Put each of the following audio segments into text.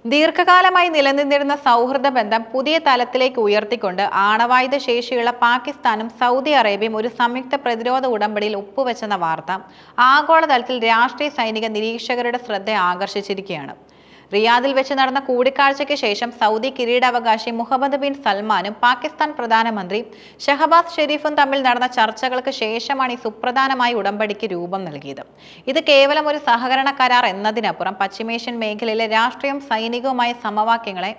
ദീർഘകാലമായി നിലനിന്നിരുന്ന സൗഹൃദ ബന്ധം പുതിയ തലത്തിലേക്ക് ഉയർത്തിക്കൊണ്ട് ആണവായുധ ശേഷിയുള്ള പാകിസ്ഥാനും സൗദി അറേബ്യയും ഒരു സംയുക്ത പ്രതിരോധ ഉടമ്പടിയിൽ ഒപ്പുവെച്ചെന്ന വാർത്ത ആഗോളതലത്തിൽ രാഷ്ട്രീയ സൈനിക നിരീക്ഷകരുടെ ശ്രദ്ധ ആകർഷിച്ചിരിക്കുകയാണ്. റിയാദിൽ വെച്ച് നടന്ന കൂടിക്കാഴ്ചയ്ക്ക് ശേഷം സൗദി കിരീടാവകാശി മുഹമ്മദ് ബിൻ സൽമാനും പാകിസ്ഥാൻ പ്രധാനമന്ത്രി ഷഹബാസ് ഷെരീഫും തമ്മിൽ നടന്ന ചർച്ചകൾക്ക് ശേഷമാണ് ഈ സുപ്രധാനമായ ഉടമ്പടിക്ക് രൂപം നൽകിയത്. ഇത് കേവലം ഒരു സഹകരണ കരാർ എന്നതിനപ്പുറം പശ്ചിമേഷ്യൻ മേഖലയിലെ രാഷ്ട്രീയവും സൈനികവുമായ സമവാക്യങ്ങളെ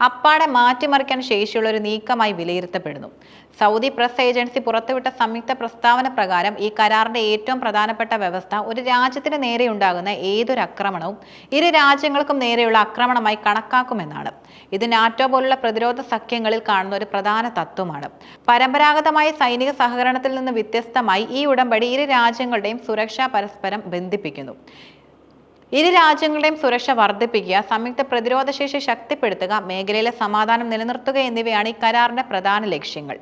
അപ്പാടെ മാറ്റിമറിക്കാൻ ശേഷിയുള്ള ഒരു നീക്കമായി വിലയിരുത്തപ്പെടുന്നു. സൗദി പ്രസ് ഏജൻസി പുറത്തുവിട്ട സംയുക്ത പ്രസ്താവന പ്രകാരം ഈ കരാറിന്റെ ഏറ്റവും പ്രധാനപ്പെട്ട വ്യവസ്ഥ ഒരു രാജ്യത്തിന് നേരെയുണ്ടാകുന്ന ഏതൊരു ആക്രമണവും ഇരു രാജ്യങ്ങൾക്കും നേരെയുള്ള ആക്രമണമായി കണക്കാക്കുമെന്നാണ്. ഇത് നാറ്റോ പോലുള്ള പ്രതിരോധ സഖ്യങ്ങളിൽ കാണുന്ന ഒരു പ്രധാന തത്വമാണ്. പരമ്പരാഗതമായ സൈനിക സഹകരണത്തിൽ നിന്ന് വ്യത്യസ്തമായി ഈ ഉടമ്പടി ഇരു രാജ്യങ്ങളുടെയും സുരക്ഷ പരസ്പരം ബന്ധിപ്പിക്കുന്നു. ഇരു രാജ്യങ്ങളുടെയും സുരക്ഷ വർദ്ധിപ്പിക്കുക, സംയുക്ത പ്രതിരോധശേഷി ശക്തിപ്പെടുത്തുക, മേഖലയിലെ സമാധാനം നിലനിർത്തുക എന്നിവയാണ് ഈ കരാറിന്റെ പ്രധാന ലക്ഷ്യങ്ങൾ.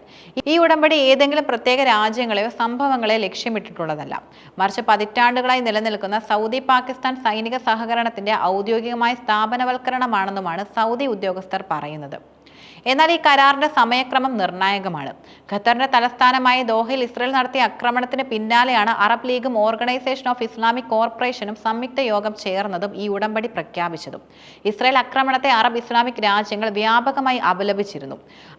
ഈ ഉടമ്പടി ഏതെങ്കിലും പ്രത്യേക രാജ്യങ്ങളെയോ സംഭവങ്ങളെയോ ലക്ഷ്യമിട്ടിട്ടുള്ളതല്ല, മറിച്ച് പതിറ്റാണ്ടുകളായി നിലനിൽക്കുന്ന സൗദി പാകിസ്ഥാൻ സൈനിക സഹകരണത്തിന്റെ ഔദ്യോഗികമായ സ്ഥാപനവൽക്കരണമാണെന്നുമാണ് സൗദി ഉദ്യോഗസ്ഥർ പറയുന്നത്. എന്നാൽ ഈ കരാറിന്റെ സമയക്രമം നിർണായകമാണ്. ഖത്തറിന്റെ തലസ്ഥാനമായ ദോഹയിൽ ഇസ്രയേൽ നടത്തിയ ആക്രമണത്തിന് പിന്നാലെയാണ് അറബ് ലീഗും ഓർഗനൈസേഷൻ ഓഫ് ഇസ്ലാമിക് കോർപ്പറേഷനും സംയുക്ത യോഗം ചേർന്നതും ഈ ഉടമ്പടി പ്രഖ്യാപിച്ചതും. ഇസ്രയേൽ ആക്രമണത്തെ അറബ് ഇസ്ലാമിക് രാജ്യങ്ങൾ വ്യാപകമായി അപലപിച്ചിരുന്നു.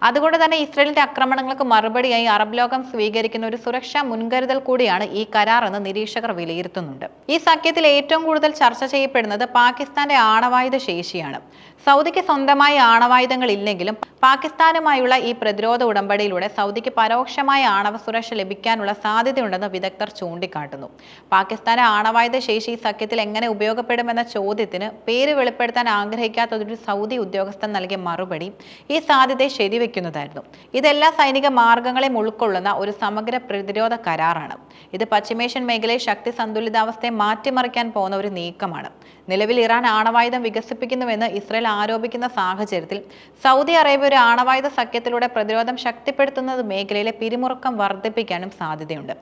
അതുകൊണ്ട് തന്നെ ഇസ്രയേലിന്റെ ആക്രമണങ്ങൾക്ക് മറുപടിയായി അറബ് ലോകം സ്വീകരിക്കുന്ന ഒരു സുരക്ഷാ മുൻകരുതൽ കൂടിയാണ് ഈ കരാർ എന്ന് നിരീക്ഷകർ വിലയിരുത്തുന്നുണ്ട്. ഈ സഖ്യത്തിൽ ഏറ്റവും കൂടുതൽ ചർച്ച ചെയ്യപ്പെടുന്നത് പാകിസ്ഥാന്റെ ആണവായുധ ശേഷിയാണ്. സൗദിക്ക് സ്വന്തമായ ആണവായുധങ്ങൾ ഇല്ലെങ്കിലും പാകിസ്ഥാനുമായുള്ള ഈ പ്രതിരോധ ഉടമ്പടിയിലൂടെ സൗദിക്ക് പരോക്ഷമായ ആണവ സുരക്ഷ ലഭിക്കാനുള്ള സാധ്യതയുണ്ടെന്ന് വിദഗ്ധർ ചൂണ്ടിക്കാട്ടുന്നു. പാകിസ്ഥാന്റെ ആണവായുധ ശേഷി ഈ സഖ്യത്തിൽ എങ്ങനെ ഉപയോഗപ്പെടുമെന്ന ചോദ്യത്തിന് പേര് വെളിപ്പെടുത്താൻ ആഗ്രഹിക്കാത്ത ഒരു സൗദി ഉദ്യോഗസ്ഥൻ നൽകിയ മറുപടി ഈ സാധ്യതയെ ശരിവെക്കുന്നതായിരുന്നു. ഇതെല്ലാ സൈനിക മാർഗങ്ങളെയും ഉൾക്കൊള്ളുന്ന ഒരു സമഗ്ര പ്രതിരോധ കരാറാണ്. ഇത് പശ്ചിമേഷ്യൻ മേഖലയിൽ ശക്തി സന്തുലിതാവസ്ഥയെ മാറ്റിമറിക്കാൻ പോകുന്ന ഒരു നീക്കമാണ്. നിലവിൽ ഇറാൻ ആണവായുധം വികസിപ്പിക്കുന്നുവെന്ന് ഇസ്രയേൽ ആരോപിക്കുന്ന സാഹചര്യത്തിൽ സൗദി അറേബ്യ ഒരു ആണവായുധ സഖ്യത്തിലൂടെ പ്രതിരോധം ശക്തിപ്പെടുത്തുന്നത് മേഖലയിലെ പിരിമുറുക്കം വർദ്ധിപ്പിക്കാനും സാധ്യതയുണ്ട്.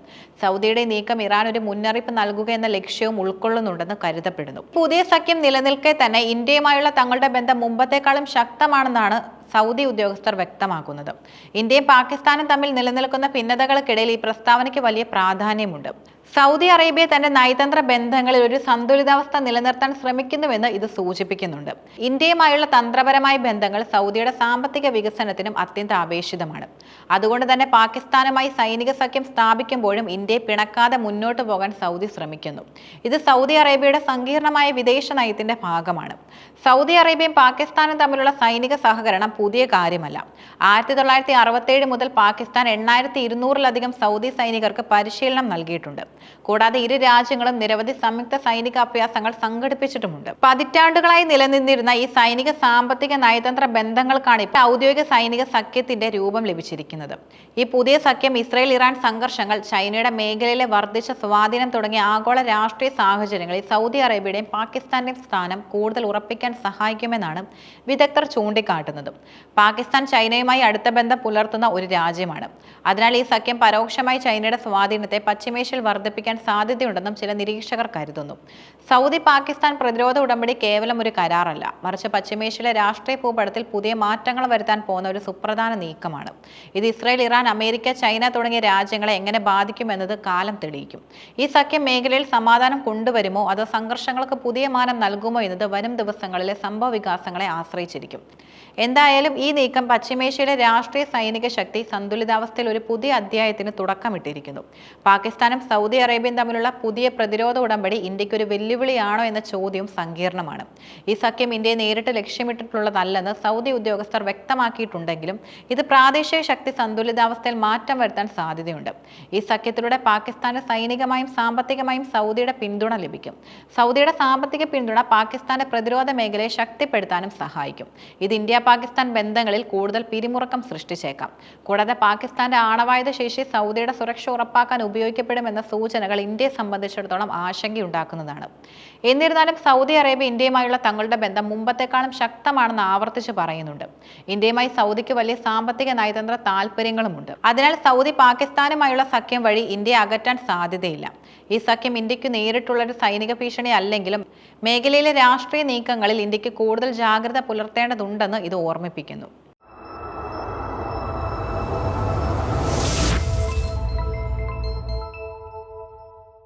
സൗദിയുടെ നീക്കം ഇറാൻ ഒരു മുന്നറിയിപ്പ് നൽകുക എന്ന ലക്ഷ്യവും ഉൾക്കൊള്ളുന്നുണ്ടെന്ന് കരുതപ്പെടുന്നു. പുതിയ സഖ്യം നിലനിൽക്കെ തന്നെ ഇന്ത്യയുമായുള്ള തങ്ങളുടെ ബന്ധം മുമ്പത്തെക്കാളും ശക്തമാണെന്നാണ് സൗദി ഉദ്യോഗസ്ഥർ വ്യക്തമാക്കുന്നത്. ഇന്ത്യയും പാകിസ്ഥാനും തമ്മിൽ നിലനിൽക്കുന്ന ഭിന്നതകൾക്കിടയിൽ ഈ പ്രസ്താവനയ്ക്ക് വലിയ പ്രാധാന്യമുണ്ട്. സൗദി അറേബ്യ തന്റെ നയതന്ത്ര ബന്ധങ്ങളിൽ ഒരു സന്തുലിതാവസ്ഥ നിലനിർത്താൻ ശ്രമിക്കുന്നുവെന്ന് ഇത് സൂചിപ്പിക്കുന്നുണ്ട്. ഇന്ത്യയുമായുള്ള തന്ത്രപരമായ ബന്ധങ്ങൾ സൗദിയുടെ സാമ്പത്തിക വികസനത്തിനും അത്യന്താപേക്ഷിതമാണ്. അതുകൊണ്ട് തന്നെ പാകിസ്ഥാനുമായി സൈനിക സഖ്യം സ്ഥാപിക്കുമ്പോഴും ഇന്ത്യയെ പിണക്കാതെ മുന്നോട്ട് പോകാൻ സൗദി ശ്രമിക്കുന്നു. ഇത് സൗദി അറേബ്യയുടെ സങ്കീർണമായ വിദേശ നയത്തിന്റെ ഭാഗമാണ്. സൗദി അറേബ്യയും പാകിസ്ഥാനും തമ്മിലുള്ള സൈനിക സഹകരണം പുതിയ കാര്യമല്ല. 1967 മുതൽ പാകിസ്ഥാൻ 8200-ലധികം സൗദി സൈനികർക്ക് പരിശീലനം നൽകിയിട്ടുണ്ട്. കൂടാതെ ഇരു രാജ്യങ്ങളും നിരവധി സംയുക്ത സൈനിക അഭ്യാസങ്ങൾ സംഘടിപ്പിച്ചിട്ടുമുണ്ട്. പതിറ്റാണ്ടുകളായി നിലനിന്നിരുന്ന ഈ സൈനിക സാമ്പത്തിക നയതന്ത്ര ബന്ധങ്ങൾക്കാണ് ഇപ്പോൾ ഔദ്യോഗിക സൈനിക സഖ്യത്തിന്റെ രൂപം ലഭിച്ചിരിക്കുന്നത്. ഈ പുതിയ സഖ്യം ഇസ്രയേൽ ഇറാൻ സംഘർഷങ്ങൾ, ചൈനയുടെ മേഖലയിലെ വർദ്ധിച്ച സ്വാധീനം തുടങ്ങിയ ആഗോള രാഷ്ട്രീയ സാഹചര്യങ്ങളിൽ സൗദി അറേബ്യയുടെയും പാകിസ്ഥാന്റെയും സ്ഥാനം കൂടുതൽ ഉറപ്പിക്കാൻ സഹായിക്കുമെന്നാണ് വിദഗ്ധർ ചൂണ്ടിക്കാട്ടുന്നത്. പാകിസ്ഥാൻ ചൈനയുമായി അടുത്ത ബന്ധം പുലർത്തുന്ന ഒരു രാജ്യമാണ്. അതിനാൽ ഈ സഖ്യം പരോക്ഷമായി ചൈനയുടെ സ്വാധീനത്തെ പശ്ചിമേഷ്യയിൽ വർദ്ധിപ്പിക്കാൻ സാധ്യതയുണ്ടെന്നും ചില നിരീക്ഷകർ കരുതുന്നു. സൗദി പാകിസ്ഥാൻ പ്രതിരോധ ഉടമ്പടി കേവലം ഒരു കരാറല്ല, മറിച്ച് പശ്ചിമേഷ്യയിലെ രാഷ്ട്രീയ ഭൂപടത്തിൽ പുതിയ മാറ്റങ്ങൾ വരുത്താൻ പോകുന്ന ഒരു സുപ്രധാന നീക്കമാണ്. ഇത് ഇസ്രയേൽ, ഇറാൻ, അമേരിക്ക, ചൈന തുടങ്ങിയ രാജ്യങ്ങളെ എങ്ങനെ ബാധിക്കുമെന്നത് കാലം തെളിയിക്കും. ഈ സഖ്യം മേഖലയിൽ സമാധാനം കൊണ്ടുവരുമോ അതോ സംഘർഷങ്ങൾക്ക് പുതിയ മാനം നൽകുമോ എന്നത് വരും ദിവസങ്ങളിലെ സംഭവ വികാസങ്ങളെ ആശ്രയിച്ചിരിക്കും. എന്തായാലും ഈ നീക്കം പശ്ചിമേഷ്യയിലെ രാഷ്ട്രീയ സൈനിക ശക്തി സന്തുലിതാവസ്ഥയിൽ ഒരു പുതിയ അധ്യായത്തിന് തുടക്കമിട്ടിരിക്കുന്നു. പാകിസ്ഥാനും സൗദി അറേബ്യയും തമ്മിലുള്ള പുതിയ പ്രതിരോധ ഉടമ്പടി ഇന്ത്യക്ക് ഒരു വെല്ലുവിളിയാണോ എന്ന ചോദ്യവും സങ്കീർണമാണ്. ഈ സഖ്യം ഇന്ത്യയെ നേരിട്ട് ലക്ഷ്യമിട്ടിട്ടുള്ളതല്ലെന്ന് സൗദി ഉദ്യോഗസ്ഥർ വ്യക്തമാക്കിയിട്ടുണ്ടെങ്കിലും ഇത് പ്രാദേശിക ശക്തി സന്തുലിതാവസ്ഥയിൽ മാറ്റം വരുത്താൻ സാധ്യതയുണ്ട്. ഈ സഖ്യത്തിലൂടെ പാകിസ്ഥാന് സൈനികമായും സാമ്പത്തികമായും സൗദിയുടെ പിന്തുണ ലഭിക്കും. സൗദിയുടെ സാമ്പത്തിക പിന്തുണ പാകിസ്ഥാന്റെ പ്രതിരോധ മേഖലയെ ശക്തിപ്പെടുത്താനും സഹായിക്കും. ഇത് ഇന്ത്യ പാകിസ്ഥാൻ ബന്ധങ്ങളിൽ കൂടുതൽ പിരിമുറുക്കം സൃഷ്ടിച്ചേക്കാം. കൂടാതെ പാകിസ്ഥാന്റെ ആണവായുധ ശേഷി സൗദിയുടെ സുരക്ഷ ഉറപ്പാക്കാൻ ഉപയോഗിക്കപ്പെടുമെന്ന സൂചനകൾ വാർത്തകൾ ഇന്ത്യയെ സംബന്ധിച്ചിടത്തോളം ആശങ്കയുണ്ടാക്കുന്നതാണ്. എന്നിരുന്നാലും സൗദി അറേബ്യ ഇന്ത്യയുമായുള്ള തങ്ങളുടെ ബന്ധം മുമ്പത്തെക്കാളും ശക്തമാണെന്ന് ആവർത്തിച്ച് പറയുന്നുണ്ട്. ഇന്ത്യയുമായി സൗദിക്ക് വലിയ സാമ്പത്തിക നയതന്ത്ര താൽപ്പര്യങ്ങളുമുണ്ട്. അതിനാൽ സൗദി പാകിസ്ഥാനുമായുള്ള സഖ്യം വഴി ഇന്ത്യയെ അകറ്റാൻ സാധ്യതയില്ല. ഈ സഖ്യം ഇന്ത്യക്ക് നേരിട്ടുള്ള ഒരു സൈനിക ഭീഷണി അല്ലെങ്കിലും മേഖലയിലെ രാഷ്ട്രീയ നീക്കങ്ങളിൽ ഇന്ത്യക്ക് കൂടുതൽ ജാഗ്രത പുലർത്തേണ്ടതുണ്ടെന്ന് ഇത് ഓർമ്മിപ്പിക്കുന്നു.